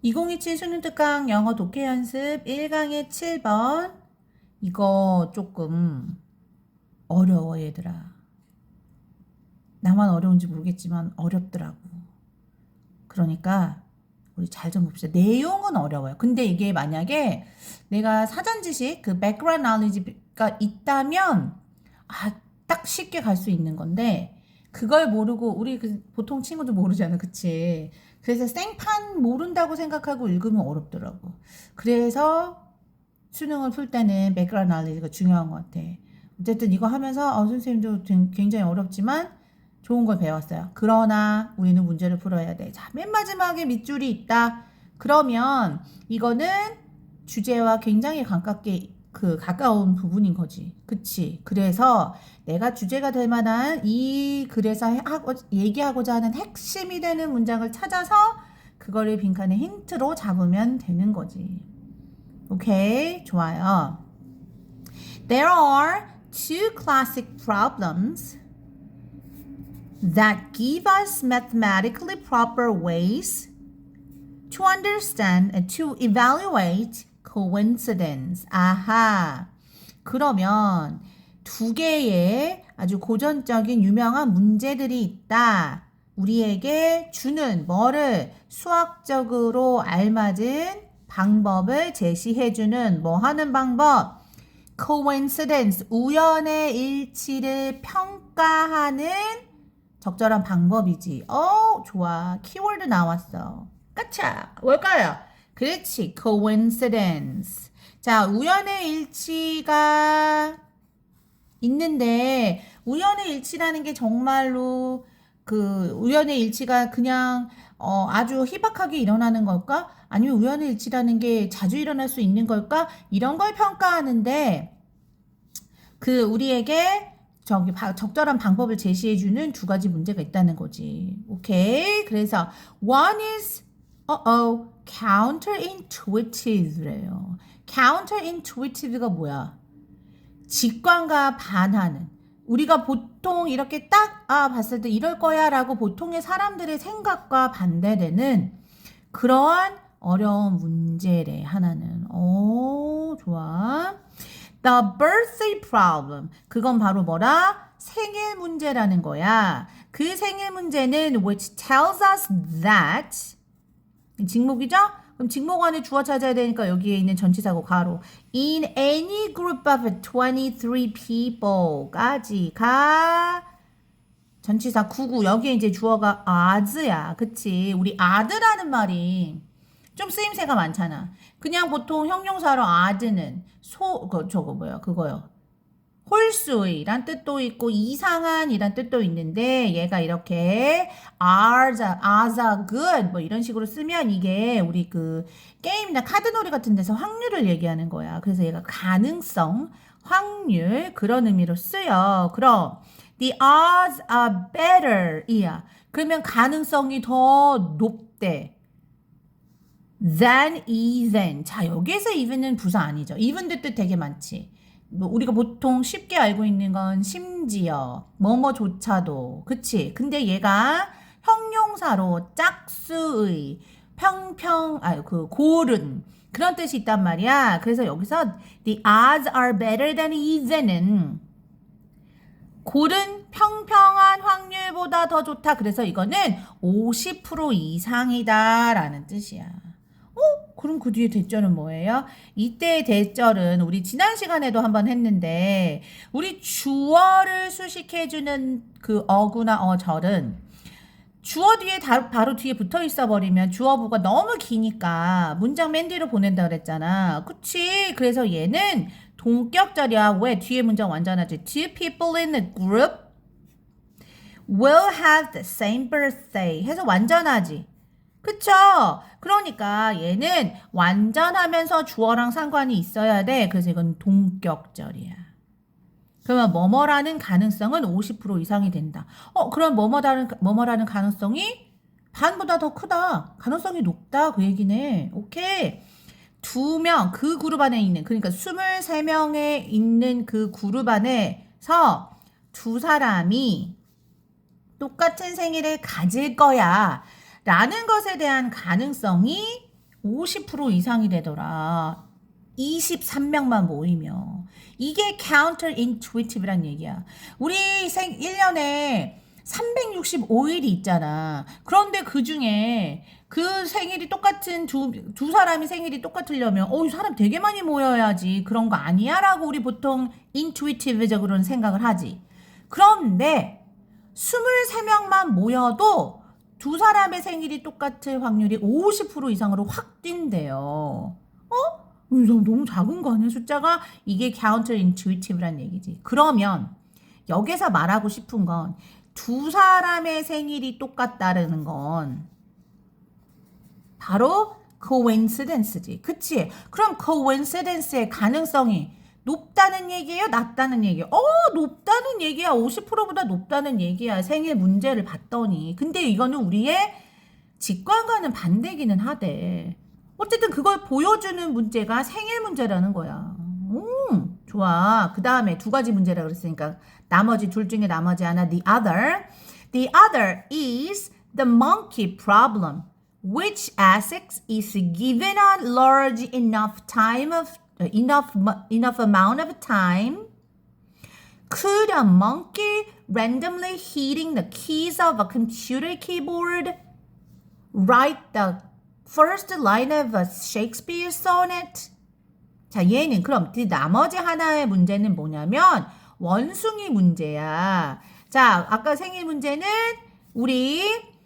2027 수능 특강 영어 독해 연습 1강의 7번. 이거 조금 어려워, 얘들아. 나만 어려운지 모르겠지만 어렵더라고. 그러니까 우리 잘 좀 봅시다. 내용은 어려워요. 근데 이게 만약에 내가 사전 지식, 그 background knowledge가 있다면 딱 쉽게 갈 수 있는 건데 그걸 모르고 우리 보통 친구들 모르잖아. 그치? 그래서 생판 모른다고 생각하고 읽으면 어렵더라고. 그래서 수능을 풀 때는 background knowledge가 중요한 것 같아. 어쨌든 이거 하면서 선생님도 굉장히 어렵지만 좋은 걸 배웠어요. 그러나 우리는 문제를 풀어야 돼. 자, 맨 마지막에 밑줄이 있다. 그러면 이거는 주제와 굉장히 가까운 부분인 거지. 그치? 그래서 내가 주제가 될 만한 이 글에서 얘기하고자 하는 핵심이 되는 문장을 찾아서 그거를 빈칸에 힌트로 잡으면 되는 거지. 오케이? 좋아요. There are two classic problems that give us mathematically proper ways to understand and to evaluate coincidence. 아하. 그러면 두 개의 아주 고전적인 유명한 문제들이 있다. 우리에게 주는 뭐를 수학적으로 알맞은 방법을 제시해주는 뭐 하는 방법? coincidence, 우연의 일치를 평가하는 적절한 방법이지. 좋아. 키워드 나왔어. 까차. 뭘까요? 그렇지. coincidence. 자, 우연의 일치가 있는데 우연의 일치라는 게 정말로 그 우연의 일치가 그냥 아주 희박하게 일어나는 걸까? 아니면 우연의 일치라는 게 자주 일어날 수 있는 걸까? 이런 걸 평가하는데 그 우리에게 적절한 방법을 제시해주는 두 가지 문제가 있다는 거지. 오케이. 그래서 one is counterintuitive래요. counterintuitive가 뭐야? 직관과 반하는. 우리가 보통 이렇게 딱 봤을 때 이럴 거야 라고 보통의 사람들의 생각과 반대되는 그러한 어려운 문제래 하나는. 좋아. The birthday problem. 그건 바로 뭐라? 생일 문제라는 거야. 그 생일 문제는 which tells us that 직목이죠? 그럼 직목 안에 주어 찾아야 되니까 여기에 있는 전치사고 가로 in any group of 23 people까지가 전치사 구구 여기에 이제 주어가 are야. 그치? 우리 are라는 말이 좀 쓰임새가 많잖아. 그냥 보통 형용사로 are는 그거요. 홀수이란 뜻도 있고 이상한이란 뜻도 있는데 얘가 이렇게 are a good 뭐 이런 식으로 쓰면 이게 우리 그 게임이나 카드놀이 같은 데서 확률을 얘기하는 거야. 그래서 얘가 가능성, 확률 그런 의미로 쓰여. 그럼 the odds are better 이야. 그러면 가능성이 더 높대. than even. 자, 여기에서 even은 부사 아니죠. even도 뜻 되게 많지. 뭐 우리가 보통 쉽게 알고 있는 건 심지어 뭐뭐조차도 그치? 근데 얘가 형용사로 짝수의 고른 그런 뜻이 있단 말이야. 그래서 여기서 the odds are better than even은 고른 평평한 확률보다 더 좋다. 그래서 이거는 50% 이상이다 라는 뜻이야. 그럼 그 뒤에 대절은 뭐예요? 이때의 대절은 우리 지난 시간에도 한번 했는데 우리 주어를 수식해주는 그 어구나 어절은 주어 뒤에 바로 뒤에 붙어 있어 버리면 주어부가 너무 기니까 문장 맨 뒤로 보낸다 그랬잖아. 그치? 그래서 얘는 동격절이야. 왜? 뒤에 문장 완전하지. Two people in a group will have the same birthday 해서 완전하지. 그쵸? 그러니까 얘는 완전하면서 주어랑 상관이 있어야 돼. 그래서 이건 동격절이야. 그러면 뭐뭐라는 가능성은 50% 이상이 된다. 그럼 뭐뭐라는 가능성이 반보다 더 크다. 가능성이 높다. 그 얘기네. 오케이. 두 명, 그 그룹 안에 있는, 그러니까 23명에 있는 그 그룹 안에서 두 사람이 똑같은 생일을 가질 거야. 라는 것에 대한 가능성이 50% 이상이 되더라. 23명만 모이며. 이게 counterintuitive란 얘기야. 우리 1년에 365일이 있잖아. 그런데 그 중에 그 생일이 똑같은 두 사람이 생일이 똑같으려면 이 사람 되게 많이 모여야지. 그런 거 아니야? 라고 우리 보통 intuitive적으로는 생각을 하지. 그런데 23명만 모여도 두 사람의 생일이 똑같을 확률이 50% 이상으로 확 뛴대요. 너무 작은 거 아니야? 숫자가 이게 counterintuitive란 얘기지. 그러면 여기서 말하고 싶은 건 두 사람의 생일이 똑같다는 건 바로 coincidence지. 그치? 그럼 coincidence의 가능성이 높다는 얘기예요? 낮다는 얘기예요? 높다는 얘기야. 50%보다 높다는 얘기야. 생일 문제를 봤더니. 근데 이거는 우리의 직관과는 반대기는 하대. 어쨌든 그걸 보여주는 문제가 생일 문제라는 거야. 좋아. 그 다음에 두 가지 문제라 그랬으니까 나머지 둘 중에 나머지 하나 the other. The other is the monkey problem. Which asks is given a large enough amount of time. Could a monkey randomly hitting the keys of a computer keyboard write the first line of a Shakespeare sonnet? 자, 얘는 그럼 나머지 하나의 문제는 뭐냐면 원숭이 문제야. 자, 아까 생일 문제는 우리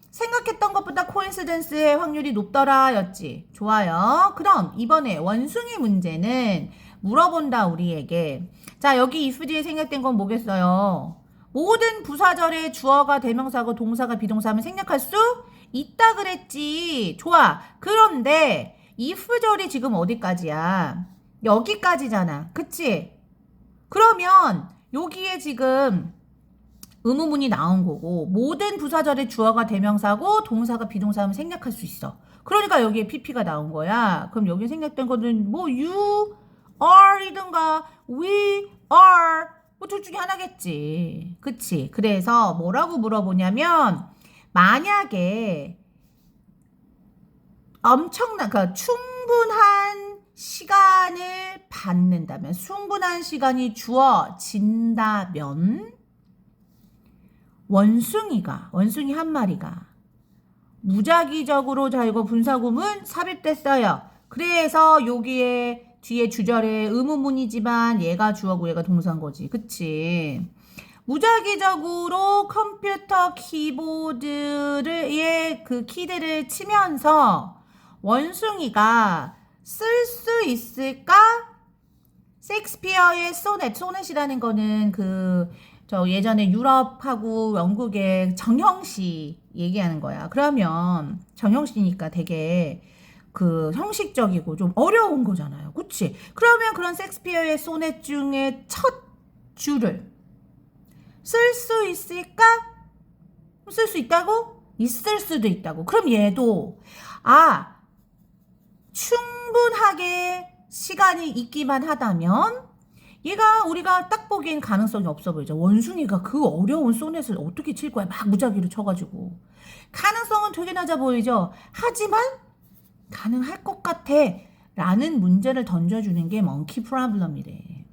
생각했던 것보다 코인시던스의 확률이 높더라 였지. 좋아요. 그럼 이번에 원숭이 문제는 물어본다 우리에게. 자, 여기 if 뒤에 생략된 건 뭐겠어요? 모든 부사절의 주어가 대명사고 동사가 비동사하면 생략할 수 있다 그랬지. 좋아. 그런데 if절이 지금 어디까지야? 여기까지잖아. 그치? 그러면 여기에 지금 의무문이 나온 거고 모든 부사절의 주어가 대명사고 동사가 비동사하면 생략할 수 있어. 그러니까 여기에 pp가 나온 거야. 그럼 여기 생략된 거는 뭐 you are 이든가 we are 뭐 둘 중에 하나겠지. 그치? 그래서 뭐라고 물어보냐면 만약에 엄청난 그러니까 충분한 시간을 받는다면 충분한 시간이 주어진다면 원숭이 한 마리가 무작위적으로 자 이거 분사구문 삽입됐어요. 그래서 여기에 뒤에 주절에 의문문이지만 얘가 주어고 얘가 동사인 거지. 그치? 무작위적으로 컴퓨터 키보드의 그 키들을 치면서 원숭이가 쓸 수 있을까? 셰익스피어의 소넷이라는 거는 저 예전에 유럽하고 영국의 정형시 얘기하는 거야. 그러면 정형시니까 되게 형식적이고 좀 어려운 거잖아요. 그치? 그러면 그런 셰익스피어의 소넷 중에 첫 줄을 쓸 수 있을까? 쓸 수 있다고? 있을 수도 있다고. 그럼 얘도 충분하게 시간이 있기만 하다면 얘가 우리가 딱 보기엔 가능성이 없어 보이죠. 원숭이가 그 어려운 소넷을 어떻게 칠 거야? 막 무작위로 쳐가지고. 가능성은 되게 낮아 보이죠. 하지만 가능할 것 같아 라는 문제를 던져주는 게 멍키 프로블럼이래.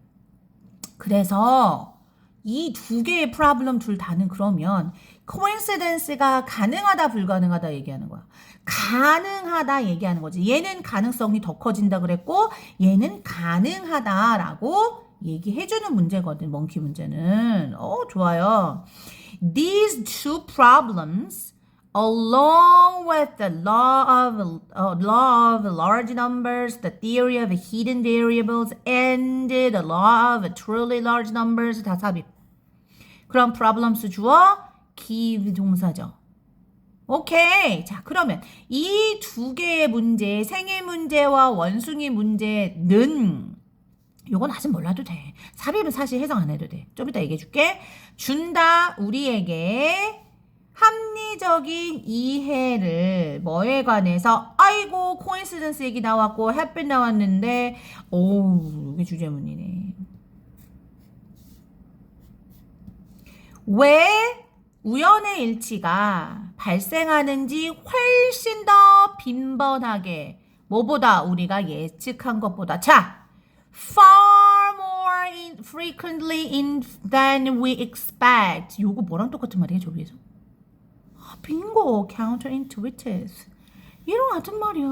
그래서 이 두 개의 프로블럼 둘 다는 그러면 코인시던스가 가능하다 불가능하다 얘기하는 거야. 가능하다 얘기하는 거지. 얘는 가능성이 더 커진다 그랬고 얘는 가능하다라고 얘기해주는 문제거든. 멍키 문제는. 좋아요. These two problems along with the law of large numbers, the theory of hidden variables, and the law of truly large numbers 다 삽입. 그럼 problems 주어, give 동사죠. 오케이. 자, 그러면 이 두 개의 문제, 생일 문제와 원숭이 문제는 요건 아직 몰라도 돼. 삽입은 사실 해석 안 해도 돼. 좀 이따 얘기해 줄게. 준다 우리에게 합리적인 이해를 뭐에 관해서 아이고 코인시던스 얘기 나왔고 햇빛 나왔는데 이게 주제문이네. 왜 우연의 일치가 발생하는지 훨씬 더 빈번하게 뭐보다 우리가 예측한 것보다 자 far more frequently than we expect. 요거 뭐랑 똑같은 말이에요 저기에서? 빙고 counterintuitive 이런 같은 말이야.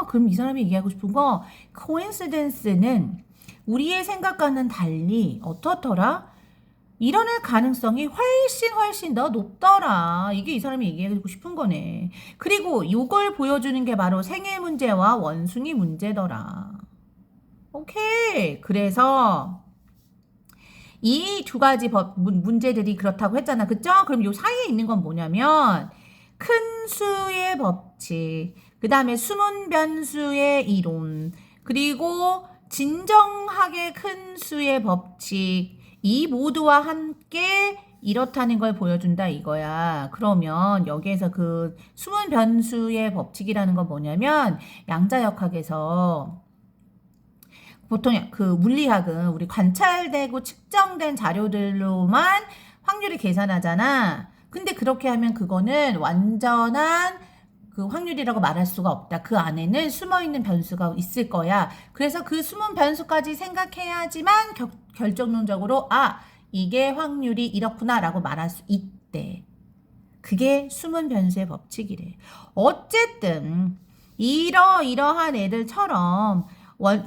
그럼 이 사람이 얘기하고 싶은 거 coincidence는 우리의 생각과는 달리 어떻더라? 일어날 가능성이 훨씬 더 높더라. 이게 이 사람이 얘기하고 싶은 거네. 그리고 이걸 보여주는 게 바로 생애 문제와 원숭이 문제더라. 오케이. 그래서 이 두 가지 문제들이 그렇다고 했잖아. 그쵸? 그럼 요 사이에 있는 건 뭐냐면 큰 수의 법칙, 그 다음에 숨은 변수의 이론, 그리고 진정하게 큰 수의 법칙, 이 모두와 함께 이렇다는 걸 보여준다 이거야. 그러면 여기에서 그 숨은 변수의 법칙이라는 건 뭐냐면 양자역학에서 보통 그 물리학은 우리 관찰되고 측정된 자료들로만 확률을 계산하잖아. 근데 그렇게 하면 그거는 완전한 그 확률이라고 말할 수가 없다. 그 안에는 숨어있는 변수가 있을 거야. 그래서 그 숨은 변수까지 생각해야지만 결정론적으로 이게 확률이 이렇구나 라고 말할 수 있대. 그게 숨은 변수의 법칙이래. 어쨌든 이러한 애들처럼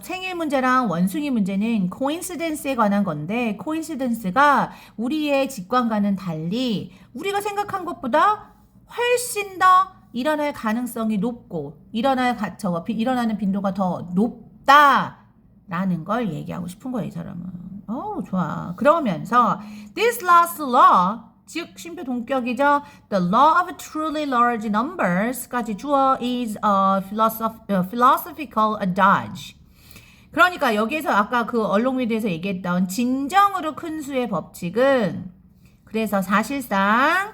생일 문제랑 원숭이 문제는 coincidence에 관한 건데 coincidence가 우리의 직관과는 달리 우리가 생각한 것보다 훨씬 더 일어날 가능성이 높고 일어나는 빈도가 더 높다라는 걸 얘기하고 싶은 거예요, 이 사람은. 좋아. 그러면서 this last law, 즉 쉼표 동격이죠. The law of truly large numbers까지 주어 is a philosophical adage. 그러니까 여기에서 아까 그 언론미디어에서 얘기했던 진정으로 큰 수의 법칙은 그래서 사실상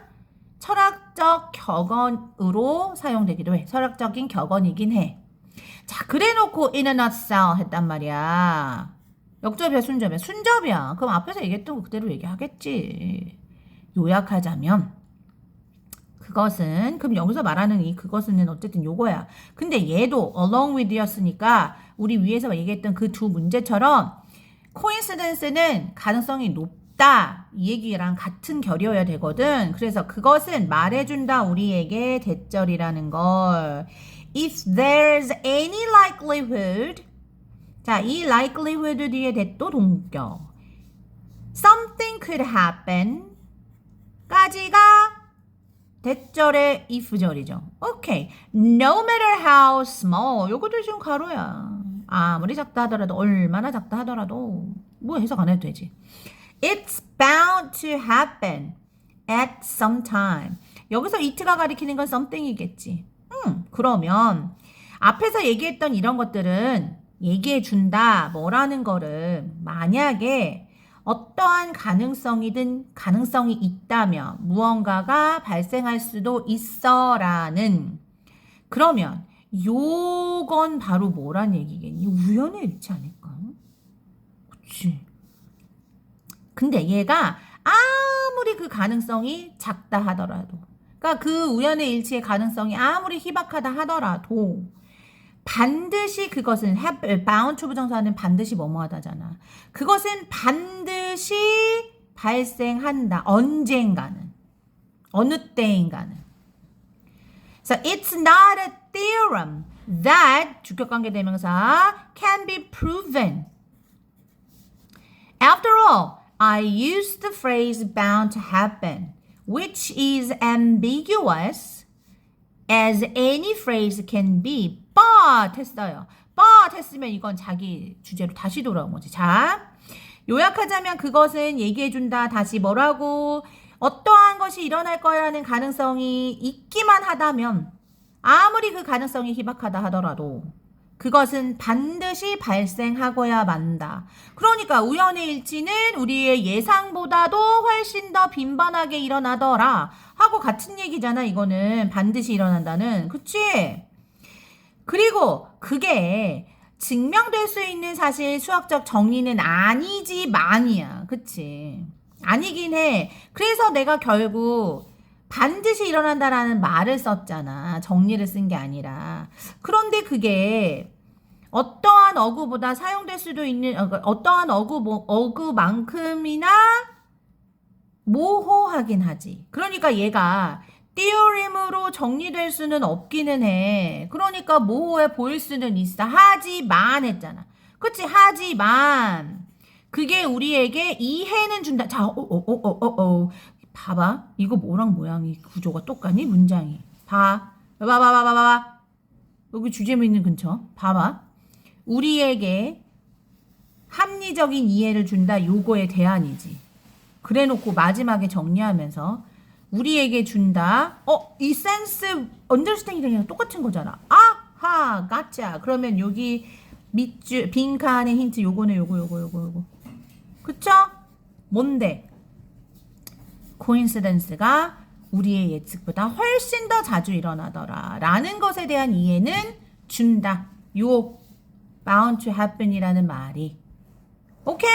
철학적 격언으로 사용되기도 해. 철학적인 격언이긴 해. 자, 그래놓고 in a nutshell 했단 말이야. 역접이야, 순접이야? 순접이야. 그럼 앞에서 얘기했던 거 그대로 얘기하겠지. 요약하자면 그것은 그럼 여기서 말하는 이 그것은 어쨌든 요거야. 근데 얘도 along with였으니까 우리 위에서 얘기했던 그 두 문제처럼 coincidence는 가능성이 높다 이 얘기랑 같은 결이어야 되거든. 그래서 그것은 말해준다 우리에게 대절이라는 걸. If there's any likelihood, 자, 이 likelihood 뒤에 대또 동격. Something could happen 까지가 대절의 if절이죠. 오케이. No matter how small. 요것도 지금 가로야. 아무리 작다 하더라도 얼마나 작다 하더라도 뭐 해석 안 해도 되지. It's bound to happen at some time. 여기서 it가 가리키는 건 something이겠지. 그러면 앞에서 얘기했던 이런 것들은 얘기해 준다 뭐라는 거를 만약에 어떠한 가능성이 있다면 무언가가 발생할 수도 있어라는 그러면 요건 바로 뭐란 얘기겠니? 우연의 일치 아닐까? 그치? 근데 얘가 아무리 그 가능성이 작다 하더라도 그러니까 그 우연의 일치의 가능성이 아무리 희박하다 하더라도 반드시 그것은 bound to 부정사는 반드시 뭐뭐하다잖아. 그것은 반드시 발생한다. 언젠가는. 어느 때인가는. So it's not a theorem that 주격관계대명사 can be proven. After all, I use the phrase bound to happen, which is ambiguous as any phrase can be. but 했어요. but 했으면 이건 자기 주제로 다시 돌아온 거지. 자, 요약하자면 그것은 얘기해준다. 다시 뭐라고? 어떠한 것이 일어날 거라는 가능성이 있기만 하다면 아무리 그 가능성이 희박하다 하더라도 그것은 반드시 발생하고야 만다. 그러니까 우연의 일치는 우리의 예상보다도 훨씬 더 빈번하게 일어나더라 하고 같은 얘기잖아. 이거는 반드시 일어난다는. 그치? 그리고 그게 증명될 수 있는 사실 수학적 정리는 아니지만이야. 그치? 아니긴 해. 그래서 내가 결국 반드시 일어난다라는 말을 썼잖아. 정리를 쓴 게 아니라. 그런데 그게 어떠한 어구보다 사용될 수도 있는 어떠한 어구만큼이나 모호하긴 하지. 그러니까 얘가 띠어림으로 정리될 수는 없기는 해. 그러니까 모호해 보일 수는 있어. 하지만 했잖아. 그치? 하지만 그게 우리에게 이해는 준다. 자, 봐봐. 이거 뭐랑 모양이 구조가 똑같니? 문장이. 봐봐. 여기 주제문 있는 근처. 봐봐. 우리에게 합리적인 이해를 준다. 요거에 대안이지. 그래놓고 마지막에 정리하면서 우리에게 준다. 이 sense, understanding이랑 똑같은 거잖아. 아하, gotcha. 그러면 여기 밑줄, 빈칸의 힌트 요거네, 요거. 그쵸? 뭔데? coincidence가 우리의 예측보다 훨씬 더 자주 일어나더라. 라는 것에 대한 이해는 준다. 요 bound to happen이라는 말이. 오케이?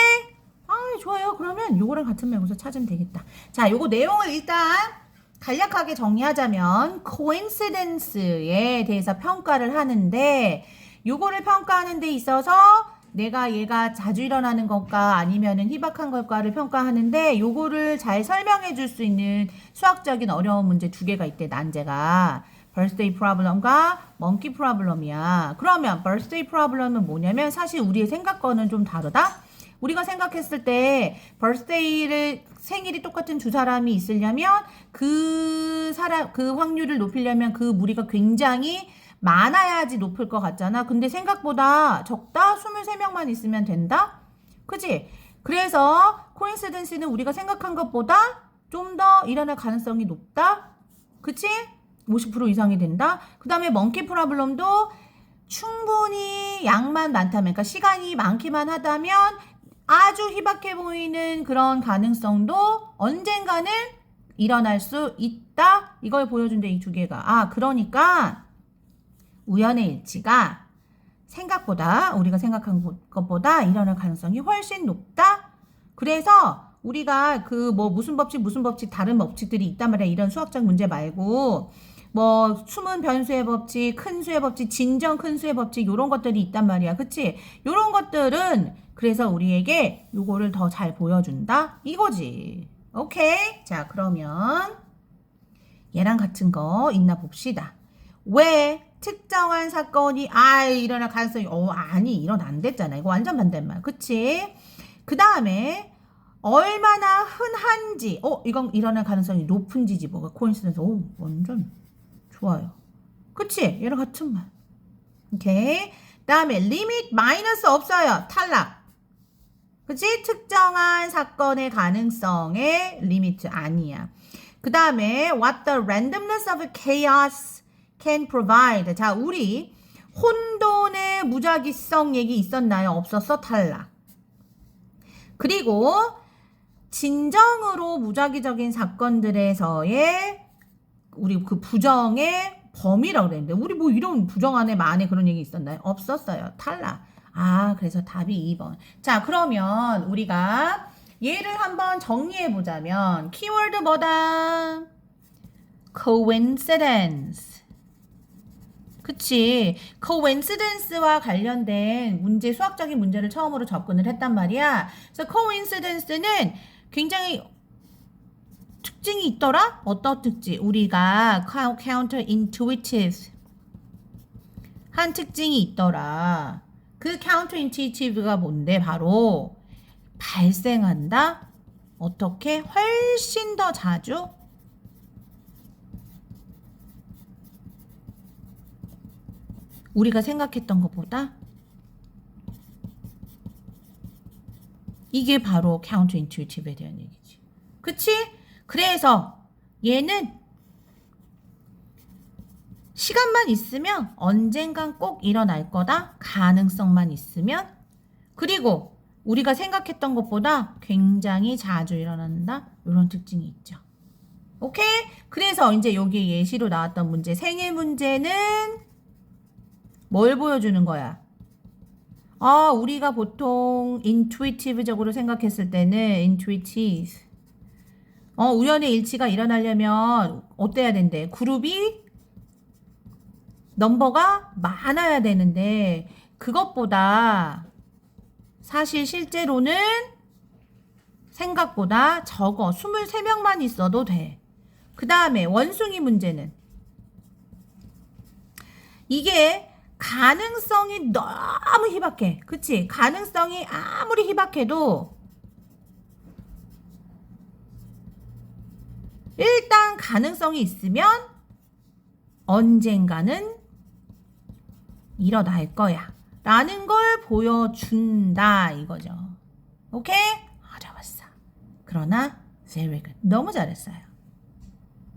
좋아요. 그러면 요거랑 같은 명사 찾으면 되겠다. 자, 요거 내용을 일단 간략하게 정리하자면 coincidence에 대해서 평가를 하는데 요거를 평가하는 데 있어서 내가 얘가 자주 일어나는 것과 아니면은 희박한 것과를 평가하는데 요거를 잘 설명해 줄 수 있는 수학적인 어려운 문제 두 개가 있대. 난제가 birthday problem과 monkey problem이야. 그러면 birthday problem은 뭐냐면 사실 우리의 생각과는 좀 다르다. 우리가 생각했을 때 birthday를 생일이 똑같은 두 사람이 있으려면 그 확률을 높이려면 그 무리가 굉장히 많아야지 높을 것 같잖아. 근데 생각보다 적다? 23명만 있으면 된다? 그치? 그래서 coincidence는 우리가 생각한 것보다 좀 더 일어날 가능성이 높다? 그치? 50% 이상이 된다? 그 다음에 monkey problem도 충분히 양만 많다면, 그러니까 시간이 많기만 하다면 아주 희박해 보이는 그런 가능성도 언젠가는 일어날 수 있다? 이걸 보여준대, 이 두 개가. 그러니까 우연의 일치가 생각보다 우리가 생각한 것보다 일어날 가능성이 훨씬 높다? 그래서 우리가 무슨 법칙 다른 법칙들이 있단 말이야. 이런 수학적 문제 말고 숨은 변수의 법칙, 큰 수의 법칙, 진정 큰 수의 법칙 요런 것들이 있단 말이야. 그치? 요런 것들은 그래서 우리에게 요거를 더 잘 보여준다? 이거지. 오케이? 자, 그러면 얘랑 같은 거 있나 봅시다. 왜 특정한 사건이 일어날 가능성이 아니 일어난댔잖아. 이거 완전 반대말. 그치? 그 다음에 얼마나 흔한지 이건 일어날 가능성이 높은지지 뭐가 코인시던스. 완전 좋아요. 그치? 얘랑 같은 말. 오케이. 그 다음에 리밋 마이너스 없어요. 탈락. 그치? 특정한 사건의 가능성의 리미트 아니야. 그 다음에 what the randomness of chaos can provide. 자, 우리 혼돈의 무작위성 얘기 있었나요? 없었어? 탈락. 그리고 진정으로 무작위적인 사건들에서의 우리 그 부정의 범위라고 그랬는데 우리 이런 부정 안에 그런 얘기 있었나요? 없었어요. 탈락. 그래서 답이 2번. 자, 그러면 우리가 얘를 한번 정리해 보자면 키워드 뭐다? coincidence. 그치? coincidence와 관련된 문제, 수학적인 문제를 처음으로 접근을 했단 말이야. 그래서 coincidence는 굉장히 특징이 있더라? 어떤 특징? 우리가 counterintuitive 한 특징이 있더라. 그 counterintuitive가 뭔데? 바로 발생한다? 어떻게? 훨씬 더 자주? 우리가 생각했던 것보다? 이게 바로 counterintuitive에 대한 얘기지. 그치? 그래서 얘는 시간만 있으면 언젠간 꼭 일어날 거다. 가능성만 있으면. 그리고 우리가 생각했던 것보다 굉장히 자주 일어난다. 이런 특징이 있죠. 오케이? 그래서 이제 여기 예시로 나왔던 문제, 생일 문제는 뭘 보여주는 거야? 우리가 보통 intuitive적으로 생각했을 때는 intuitive 우연의 일치가 일어나려면 어때야 된대? 그룹이 넘버가 많아야 되는데 그것보다 사실 실제로는 생각보다 적어. 23명만 있어도 돼. 그 다음에 원숭이 문제는 이게 가능성이 너무 희박해. 그치? 가능성이 아무리 희박해도 일단 가능성이 있으면 언젠가는 일어날 거야. 라는 걸 보여준다 이거죠. 오케이? 어려웠어. 그러나 very good. 너무 잘했어요.